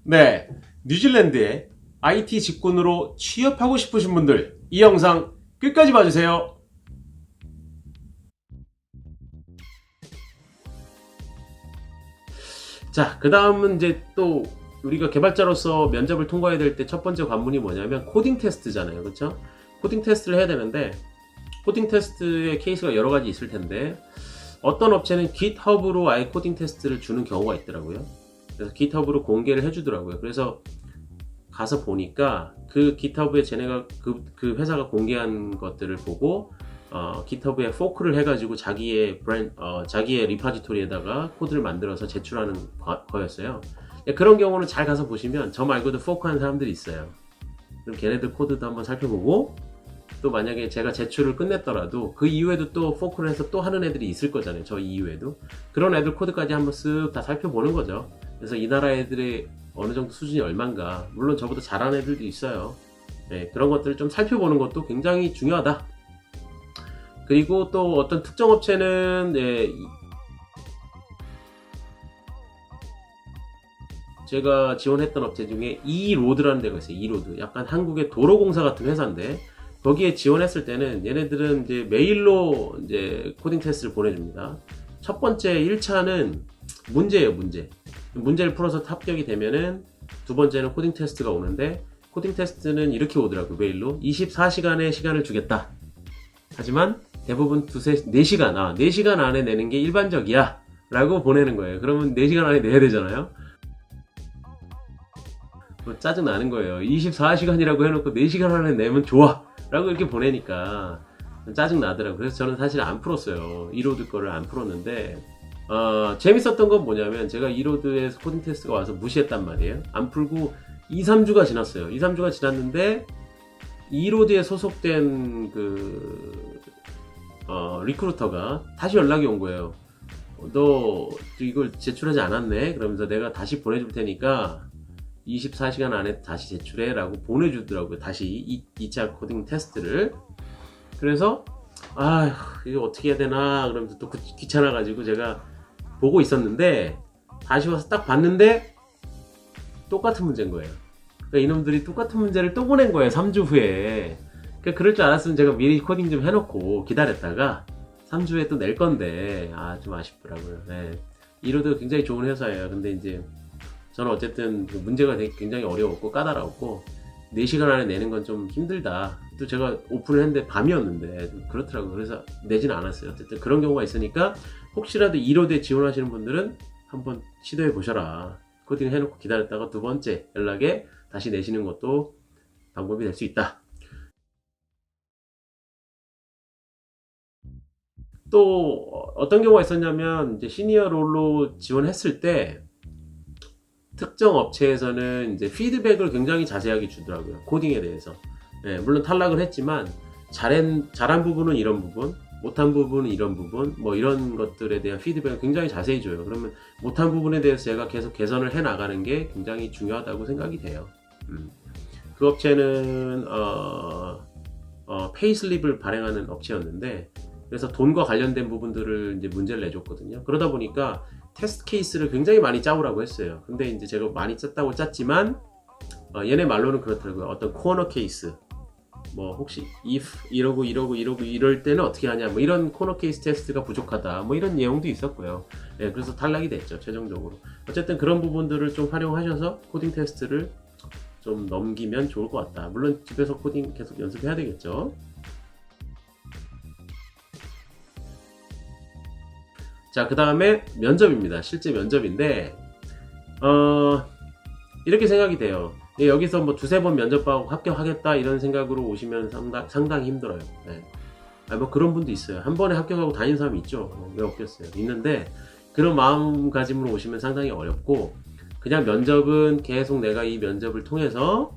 네, 뉴질랜드에 IT 직군으로 취업하고 싶으신 분들 이 영상 끝까지 봐주세요. 자, 그 다음은 이제 또 우리가 개발자로서 면접을 통과해야 될 때 첫 번째 관문이 뭐냐면 코딩 테스트잖아요. 그렇죠? 코딩 테스트를 해야 되는데 코딩 테스트의 케이스가 여러 가지 있을 텐데 어떤 업체는 GitHub으로 아예 코딩 테스트를 주는 경우가 있더라고요. 그래서 GitHub으로 공개를 해주더라고요. 그래서 가서 보니까 그 GitHub에 쟤네가 그 회사가 공개한 것들을 보고 GitHub에 포크를 해가지고 자기의 리파지토리에다가 코드를 만들어서 제출하는 거였어요. 그런 경우는 잘 가서 보시면 저 말고도 포크하는 사람들이 있어요. 그럼 걔네들 코드도 한번 살펴보고 또 만약에 제가 제출을 끝냈더라도 그 이후에도 또 포크를 해서 또 하는 애들이 있을 거잖아요. 저 이후에도 그런 애들 코드까지 한번 쓱 다 살펴보는 거죠. 그래서 이 나라 애들의 어느 정도 수준이 얼만가, 물론 저보다 잘하는 애들도 있어요. 네, 그런 것들을 좀 살펴보는 것도 굉장히 중요하다. 그리고 또 어떤 특정 업체는 제가 지원했던 업체 중에 이로드라는 데가 있어요. 이로드. 약간 한국의 도로공사 같은 회사인데 거기에 지원했을 때는 얘네들은 이제 메일로 이제 코딩 테스트를 보내줍니다. 첫 번째 1차는 문제예요, 문제. 문제를 풀어서 합격이 되면은 두 번째는 코딩 테스트가 오는데 코딩 테스트는 이렇게 오더라고요, 메일로. 24시간의 시간을 주겠다. 하지만 대부분 4시간 안에 내는 게 일반적이야. 라고 보내는 거예요. 그러면 4시간 안에 내야 되잖아요. 짜증 나는 거예요. 24시간이라고 해놓고 4시간 안에 내면 좋아 라고 이렇게 보내니까 짜증 나더라고요. 그래서 저는 사실 안 풀었어요. 이로드 거를 안 풀었는데 재밌었던 건 뭐냐면 제가 이로드에서 코딩 테스트가 와서 무시했단 말이에요. 안 풀고 2-3주가 지났어요. 2-3주가 지났는데 이로드에 소속된 리크루터가 다시 연락이 온 거예요. 너 이걸 제출하지 않았네? 그러면서 내가 다시 보내줄 테니까 24시간 안에 다시 제출해 라고 보내주더라고요. 다시 2차 코딩 테스트를. 그래서 이거 어떻게 해야 되나 그러면서 또 귀찮아가지고 제가 보고 있었는데 다시 와서 딱 봤는데 똑같은 문제인 거예요. 그러니까 이놈들이 똑같은 문제를 또 보낸 거예요. 3주 후에. 그러니까 그럴 줄 알았으면 제가 미리 코딩 좀 해놓고 기다렸다가 3주에 또 낼 건데 좀 아쉽더라고요. 네. 이로도 굉장히 좋은 회사예요. 근데 이제 저는 어쨌든 문제가 굉장히 어려웠고 까다로웠고 4시간 안에 내는 건 좀 힘들다. 또 제가 오픈을 했는데 밤이었는데 좀 그렇더라고요. 그래서 내지는 않았어요. 어쨌든 그런 경우가 있으니까 혹시라도 1호대 지원하시는 분들은 한번 시도해 보셔라. 코딩 해놓고 기다렸다가 두 번째 연락에 다시 내시는 것도 방법이 될 수 있다. 또 어떤 경우가 있었냐면 이제 시니어 롤로 지원했을 때 특정 업체에서는 이제 피드백을 굉장히 자세하게 주더라고요. 코딩에 대해서. 네, 물론 탈락을 했지만 잘한 부분은 이런 부분, 못한 부분은 이런 부분, 뭐 이런 것들에 대한 피드백을 굉장히 자세히 줘요. 그러면 못한 부분에 대해서 제가 계속 개선을 해 나가는 게 굉장히 중요하다고 생각이 돼요. 그 업체는 페이슬립을 발행하는 업체였는데 그래서 돈과 관련된 부분들을 이제 문제를 내줬거든요. 그러다 보니까 테스트 케이스를 굉장히 많이 짜오라고 했어요. 근데 이제 제가 많이 짰다고 짰지만 얘네 말로는 그렇더라고요. 어떤 코너 케이스 뭐 혹시 if 이러고 이럴 때는 어떻게 하냐 뭐 이런 코너 케이스 테스트가 부족하다 뭐 이런 내용도 있었고요. 네, 그래서 탈락이 됐죠. 최종적으로. 어쨌든 그런 부분들을 좀 활용하셔서 코딩 테스트를 좀 넘기면 좋을 것 같다. 물론 집에서 코딩 계속 연습해야 되겠죠. 자, 그 다음에 면접입니다. 실제 면접인데 이렇게 생각이 돼요. 여기서 뭐 2-3번 면접하고 합격하겠다 이런 생각으로 오시면 상당히 힘들어요. 네. 뭐 그런 분도 있어요. 한 번에 합격하고 다니는 사람이 있죠. 왜 없겠어요. 있는데 그런 마음가짐으로 오시면 상당히 어렵고 그냥 면접은 계속 내가 이 면접을 통해서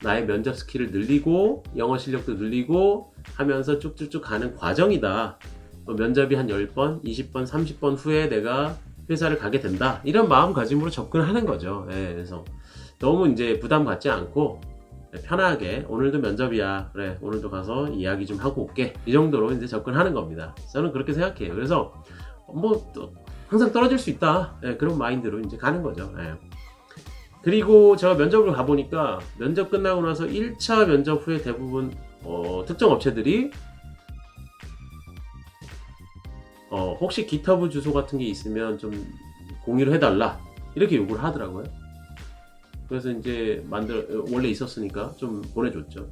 나의 면접 스킬을 늘리고 영어 실력도 늘리고 하면서 쭉쭉쭉 가는 과정이다. 면접이 한 10번, 20번, 30번 후에 내가 회사를 가게 된다. 이런 마음가짐으로 접근하는 거죠. 네, 그래서 너무 이제 부담 갖지 않고 편하게 오늘도 면접이야. 그래, 오늘도 가서 이야기 좀 하고 올게. 이 정도로 이제 접근하는 겁니다. 저는 그렇게 생각해요. 그래서 뭐 또 항상 떨어질 수 있다. 네, 그런 마인드로 이제 가는 거죠. 네. 그리고 제가 면접을 가보니까 면접 끝나고 나서 1차 면접 후에 대부분 특정 업체들이 혹시 기타브 주소 같은 게 있으면 좀 공유를 해달라 이렇게 요구를 하더라고요. 그래서 이제 원래 있었으니까 좀 보내줬죠.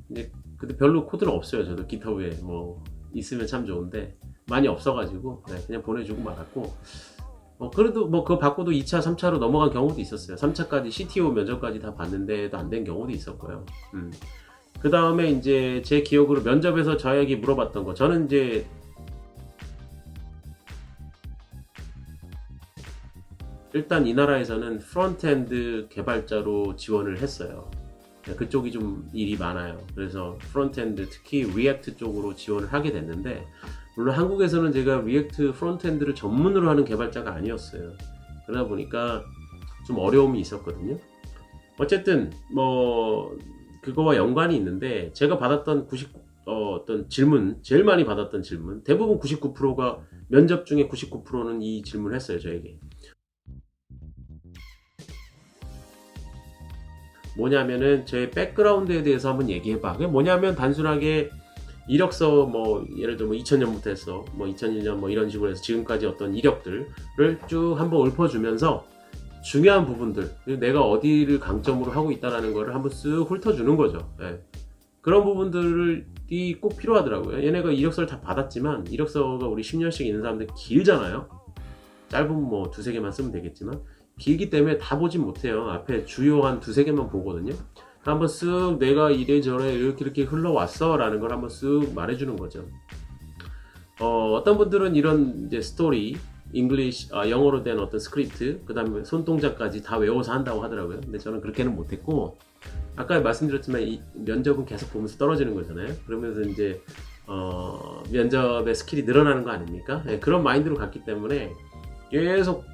근데 별로 코드는 없어요. 저도 기타브에 뭐 있으면 참 좋은데 많이 없어가지고 그냥 보내주고 말았고, 그래도 뭐 그거 받고도 2차, 3차로 넘어간 경우도 있었어요. 3차까지 CTO 면접까지 다 봤는데도 안 된 경우도 있었고요. 그 다음에 이제 제 기억으로 면접에서 저에게 물어봤던 거, 저는 이제 일단 이 나라에서는 프론트엔드 개발자로 지원을 했어요. 그쪽이 좀 일이 많아요. 그래서 프론트엔드, 특히 리액트 쪽으로 지원을 하게 됐는데, 물론 한국에서는 제가 리액트 프론트엔드를 전문으로 하는 개발자가 아니었어요. 그러다 보니까 좀 어려움이 있었거든요. 어쨌든 뭐 그거와 연관이 있는데, 제가 받았던 어떤 질문, 제일 많이 받았던 질문, 대부분 99%가 면접 중에 99%는 이 질문을 했어요, 저에게. 뭐냐면은 제 백그라운드에 대해서 한번 얘기해봐. 그게 뭐냐면 단순하게 이력서 뭐 예를 들어 뭐 2000년부터 했어, 뭐 2001년 뭐 이런 식으로 해서 지금까지 어떤 이력들을 쭉 한번 읊어주면서 중요한 부분들, 내가 어디를 강점으로 하고 있다라는 거를 한번 쓱 훑어주는 거죠. 예. 그런 부분들이 꼭 필요하더라고요. 얘네가 이력서를 다 받았지만 이력서가 우리 10년씩 있는 사람들 길잖아요. 짧으면 뭐 두세 개만 쓰면 되겠지만 길기 때문에 다 보진 못해요. 앞에 주요 한 두세 개만 보거든요. 한번 쓱 내가 이래저래 이렇게 흘러왔어 라는 걸 한번 쓱 말해주는 거죠. 어떤 분들은 이런 이제 스토리, 영어로 된 어떤 스크립트, 그 다음에 손동작까지 다 외워서 한다고 하더라고요. 근데 저는 그렇게는 못했고, 아까 말씀드렸지만 이 면접은 계속 보면서 떨어지는 거잖아요. 그러면서 이제 면접의 스킬이 늘어나는 거 아닙니까? 네, 그런 마인드로 갔기 때문에 계속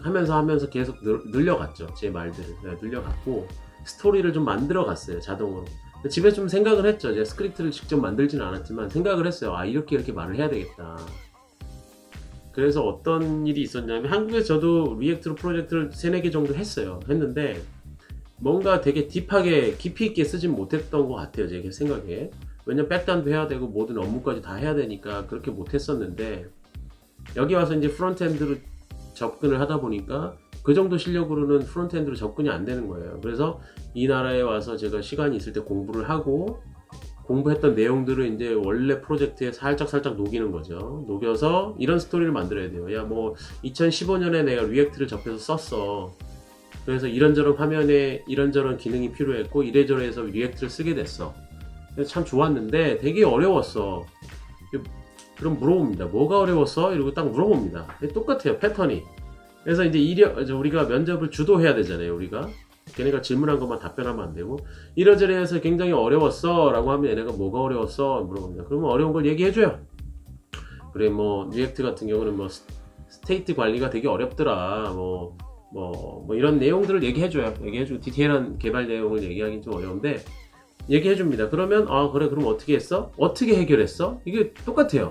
하면서 계속 늘려갔죠. 제 말들을 늘려갔고, 스토리를 좀 만들어 갔어요, 자동으로. 집에서 좀 생각을 했죠. 제가 스크립트를 직접 만들지는 않았지만 생각을 했어요. 아, 이렇게 말을 해야 되겠다. 그래서 어떤 일이 있었냐면, 한국에서 저도 리액트로 프로젝트를 3-4개 정도 했는데 뭔가 되게 딥하게 깊이 있게 쓰진 못했던 것 같아요, 제 생각에. 왜냐면 백단도 해야 되고 모든 업무까지 다 해야 되니까 그렇게 못했었는데, 여기 와서 이제 프론트엔드로 접근을 하다 보니까 그 정도 실력으로는 프론트엔드로 접근이 안 되는 거예요. 그래서 이 나라에 와서 제가 시간이 있을 때 공부를 하고, 공부했던 내용들을 이제 원래 프로젝트에 살짝 녹이는 거죠. 녹여서 이런 스토리를 만들어야 돼요. 야, 뭐 2015년에 내가 리액트를 접해서 썼어. 그래서 이런저런 화면에 이런저런 기능이 필요했고 이래저래 해서 리액트를 쓰게 됐어. 그래서 참 좋았는데 되게 어려웠어. 그럼 물어봅니다. 뭐가 어려웠어? 이러고 딱 물어봅니다. 똑같아요, 패턴이. 그래서 이제 우리가 면접을 주도해야 되잖아요, 우리가. 걔네가 질문한 것만 답변하면 안 되고, 이러저러 해서 굉장히 어려웠어 라고 하면 얘네가 뭐가 어려웠어? 물어봅니다. 그러면 어려운 걸 얘기해줘요. 그래, 뭐 리액트 같은 경우는 뭐 스테이트 관리가 되게 어렵더라, 뭐 이런 내용들을 얘기해주고 디테일한 개발 내용을 얘기하기 좀 어려운데 얘기해줍니다. 그러면 그래, 그럼 어떻게 했어? 어떻게 해결했어? 이게 똑같아요.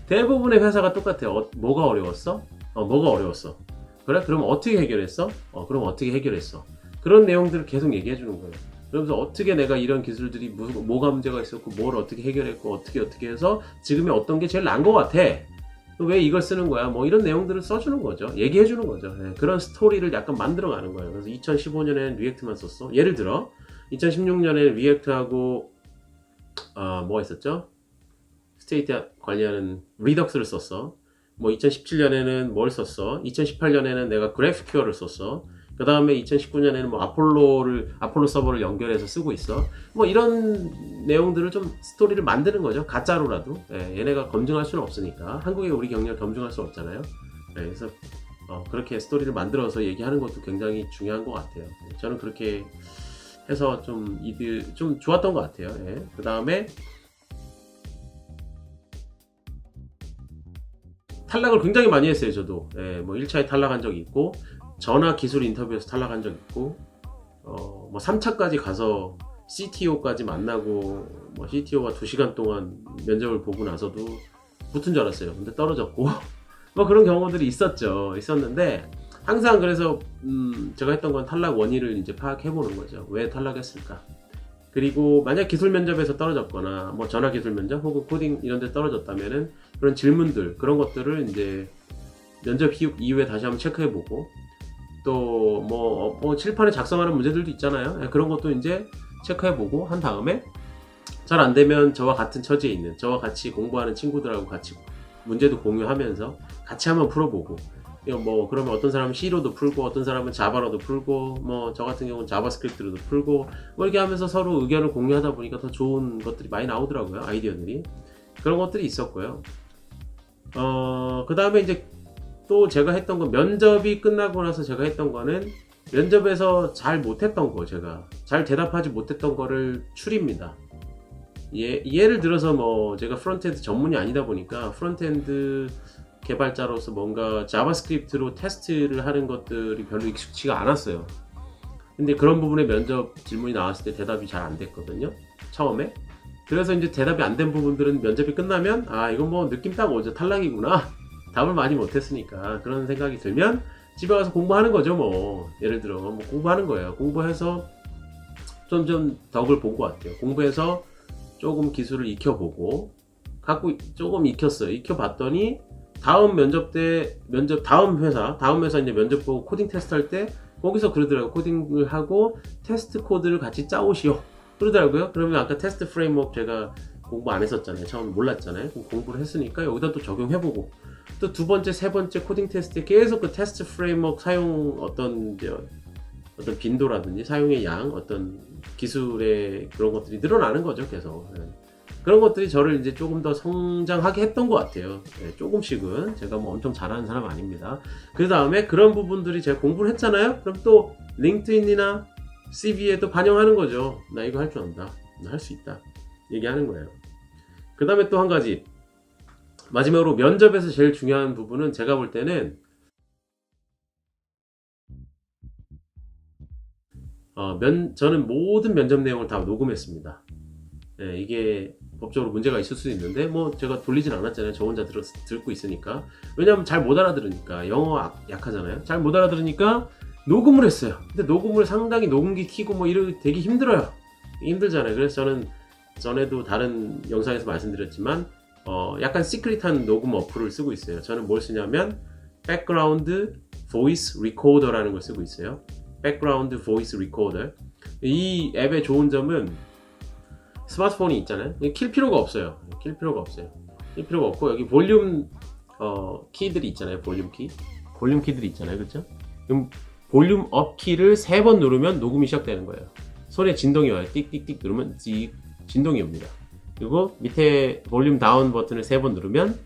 대부분의 회사가 똑같아요. 뭐가 어려웠어? 뭐가 어려웠어? 그래? 그럼 어떻게 해결했어? 그럼 어떻게 해결했어? 그런 내용들을 계속 얘기해 주는 거예요. 그러면서 어떻게 내가 이런 기술들이 뭐가 문제가 있었고 뭘 어떻게 해결했고 어떻게 해서 지금의 어떤 게 제일 나은 것 같아. 왜 이걸 쓰는 거야? 뭐 이런 내용들을 써주는 거죠. 얘기해 주는 거죠. 네, 그런 스토리를 약간 만들어 가는 거예요. 그래서 2015년에는 리액트만 썼어. 예를 들어 2016년에 리액트하고 뭐가 있었죠? 스테이트 관리하는 리덕스를 썼어. 뭐 2017년에는 뭘 썼어? 2018년에는 내가 그래프큐어를 썼어. 그 다음에 2019년에는 뭐 아폴로 서버를 연결해서 쓰고 있어. 뭐 이런 내용들을 좀 스토리를 만드는 거죠. 가짜로라도. 얘네가 검증할 수는 없으니까. 한국의 우리 경력을 검증할 수 없잖아요. 그래서 그렇게 스토리를 만들어서 얘기하는 것도 굉장히 중요한 것 같아요. 저는 그렇게 해서 좀 좋았던 것 같아요. 그 다음에 탈락을 굉장히 많이 했어요, 저도. 뭐 1차에 탈락한 적이 있고, 전화 기술 인터뷰에서 탈락한 적 있고, 뭐 3차까지 가서 CTO까지 만나고, 뭐 CTO가 2시간 동안 면접을 보고 나서도 붙은 줄 알았어요. 근데 떨어졌고, 뭐 그런 경우들이 있었는데, 항상 그래서 제가 했던 건 탈락 원인을 이제 파악해 보는 거죠. 왜 탈락했을까? 그리고 만약 기술 면접에서 떨어졌거나 뭐 전화 기술 면접 혹은 코딩 이런 데 떨어졌다면은 그런 질문들 그런 것들을 이제 면접 이후에 다시 한번 체크해 보고 또 뭐 칠판에 작성하는 문제들도 있잖아요. 그런 것도 이제 체크해 보고 한 다음에 잘 안 되면 저와 같은 처지에 있는 저와 같이 공부하는 친구들하고 같이 문제도 공유하면서 같이 한번 풀어보고 뭐 그러면 어떤 사람은 C로도 풀고 어떤 사람은 자바로도 풀고 뭐 저 같은 경우는 자바스크립트로도 풀고 뭐 이렇게 하면서 서로 의견을 공유하다 보니까 더 좋은 것들이 많이 나오더라고요. 아이디어들이 그런 것들이 있었고요. 그 다음에 이제 또 제가 했던 건 면접이 끝나고 나서 제가 했던 거는 면접에서 잘 못했던 거 제가 잘 대답하지 못했던 거를 추립니다. 예를 들어서 뭐 제가 프론트엔드 전문이 아니다 보니까 프론트엔드 개발자로서 뭔가 자바스크립트로 테스트를 하는 것들이 별로 익숙치가 않았어요. 근데 그런 부분에 면접 질문이 나왔을 때 대답이 잘 안 됐거든요. 처음에. 그래서 이제 대답이 안 된 부분들은 면접이 끝나면 아 이건 뭐 느낌 딱 오죠. 탈락이구나. 답을 많이 못했으니까 그런 생각이 들면 집에 가서 공부하는 거죠. 뭐 예를 들어 뭐 공부하는 거예요. 공부해서 좀 덕을 본 것 같아요. 공부해서 조금 기술을 익혀보고 갖고 조금 익혔어요. 익혀봤더니 다음 면접 때 다음 회사 이제 면접 보고 코딩 테스트 할 때 거기서 그러더라고요. 코딩을 하고 테스트 코드를 같이 짜오시오 그러더라고요. 그러면 아까 테스트 프레임워크 제가 공부 안 했었잖아요. 처음 몰랐잖아요. 공부를 했으니까 여기다 또 적용해보고 또 두 번째, 세 번째 코딩 테스트에 계속 그 테스트 프레임워크 사용 어떤 빈도라든지 사용의 양, 어떤 기술의 그런 것들이 늘어나는 거죠, 계속. 그런 것들이 저를 이제 조금 더 성장하게 했던 것 같아요. 조금씩은. 제가 뭐 엄청 잘하는 사람 아닙니다. 그 다음에 그런 부분들이 제가 공부를 했잖아요? 그럼 또 링크드인이나 CV에 또 반영하는 거죠. 나 이거 할 줄 안다. 나 할 수 있다. 얘기하는 거예요. 그 다음에 또 한 가지. 마지막으로 면접에서 제일 중요한 부분은 제가 볼 때는 저는 모든 면접 내용을 다 녹음했습니다. 이게 법적으로 문제가 있을 수도 있는데 뭐 제가 돌리진 않았잖아요. 저 혼자 듣고 있으니까. 왜냐면 잘 못 알아들으니까. 영어 약하잖아요. 잘 못 알아들으니까 녹음을 했어요. 근데 녹음을 상당히 녹음기 키고 뭐 이러기 되게 힘들어요. 힘들잖아요. 그래서 저는 전에도 다른 영상에서 말씀드렸지만 약간 시크릿한 녹음 어플을 쓰고 있어요. 저는 뭘 쓰냐면 Background Voice Recorder라는 걸 쓰고 있어요. Background Voice Recorder. 이 앱의 좋은 점은 스마트폰이 있잖아요. 킬 필요가 없어요. 킬 필요가 없고 여기 볼륨 키들이 있잖아요. 볼륨 키들이 있잖아요. 그렇죠? 그럼 볼륨 업 키를 3번 누르면 녹음이 시작되는 거예요. 손에 진동이 와요. 띡띡띡 누르면 진동이 옵니다. 그리고 밑에 볼륨 다운 버튼을 3번 누르면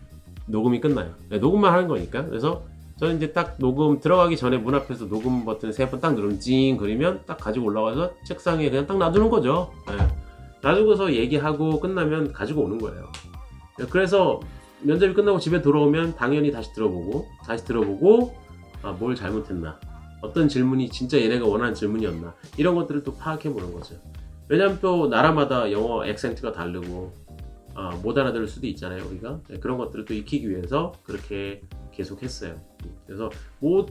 녹음이 끝나요. 녹음만 하는 거니까. 그래서 저는 이제 딱 녹음 들어가기 전에 문 앞에서 녹음 버튼 3번 딱 누르면 징 그리면 딱 가지고 올라와서 책상에 그냥 딱 놔두는 거죠. 놔두고서 얘기하고 끝나면 가지고 오는 거예요. 그래서 면접이 끝나고 집에 돌아오면 당연히 다시 들어보고 뭘 잘못했나, 어떤 질문이 진짜 얘네가 원하는 질문이었나, 이런 것들을 또 파악해 보는 거죠. 왜냐면 또 나라마다 영어 액센트가 다르고 못 알아들을 수도 있잖아요. 우리가 그런 것들을 또 익히기 위해서 그렇게 계속 했어요. 그래서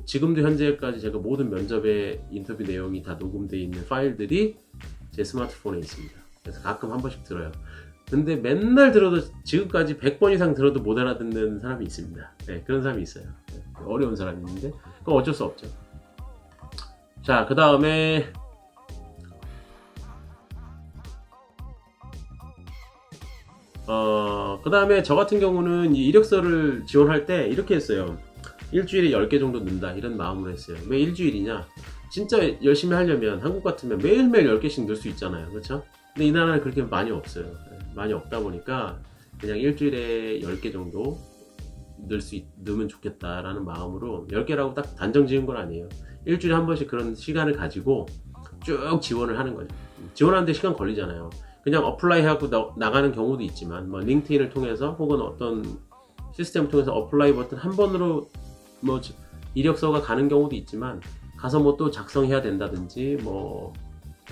지금도 현재까지 제가 모든 면접의 인터뷰 내용이 다 녹음되어 있는 파일들이 제 스마트폰에 있습니다. 그래서 가끔 한 번씩 들어요. 근데 맨날 들어도 지금까지 100번 이상 들어도 못 알아듣는 사람이 있습니다. 그런 사람이 있어요. 어려운 사람이 있는데 그건 어쩔 수 없죠. 자, 그 다음에 저 같은 경우는 이 이력서를 지원할 때 이렇게 했어요. 일주일에 10개 정도 넣는다, 이런 마음으로 했어요. 왜 일주일이냐? 진짜 열심히 하려면 한국 같으면 매일매일 10개씩 넣을 수 있잖아요. 그렇죠? 근데 이 나라는 그렇게 많이 없어요. 많이 없다 보니까 그냥 일주일에 10개 정도 넣으면 좋겠다라는 마음으로 10개라고 딱 단정 지은 건 아니에요. 일주일에 한 번씩 그런 시간을 가지고 쭉 지원을 하는 거죠. 지원하는데 시간 걸리잖아요. 그냥 어플라이하고 나가는 경우도 있지만 뭐 링크드인을 통해서 혹은 어떤 시스템을 통해서 어플라이 버튼 한 번으로 뭐 이력서가 가는 경우도 있지만 가서 뭐 또 작성해야 된다든지 뭐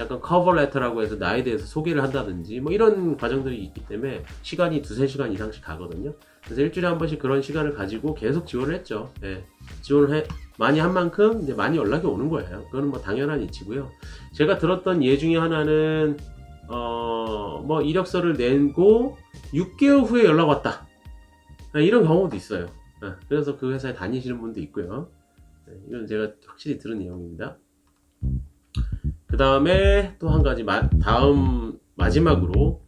약간 커버 레터라고 해서 나에 대해서 소개를 한다든지 뭐 이런 과정들이 있기 때문에 시간이 두세 시간 이상씩 가거든요. 그래서 일주일에 한 번씩 그런 시간을 가지고 계속 지원을 했죠. 예, 많이 한 만큼 이제 많이 연락이 오는 거예요. 그거는 뭐 당연한 이치고요. 제가 들었던 예 중에 하나는 뭐 이력서를 내고 6개월 후에 연락 왔다. 이런 경우도 있어요. 그래서 그 회사에 다니시는 분도 있고요. 이건 제가 확실히 들은 내용입니다. 그 다음에 또 한 가지 마지막으로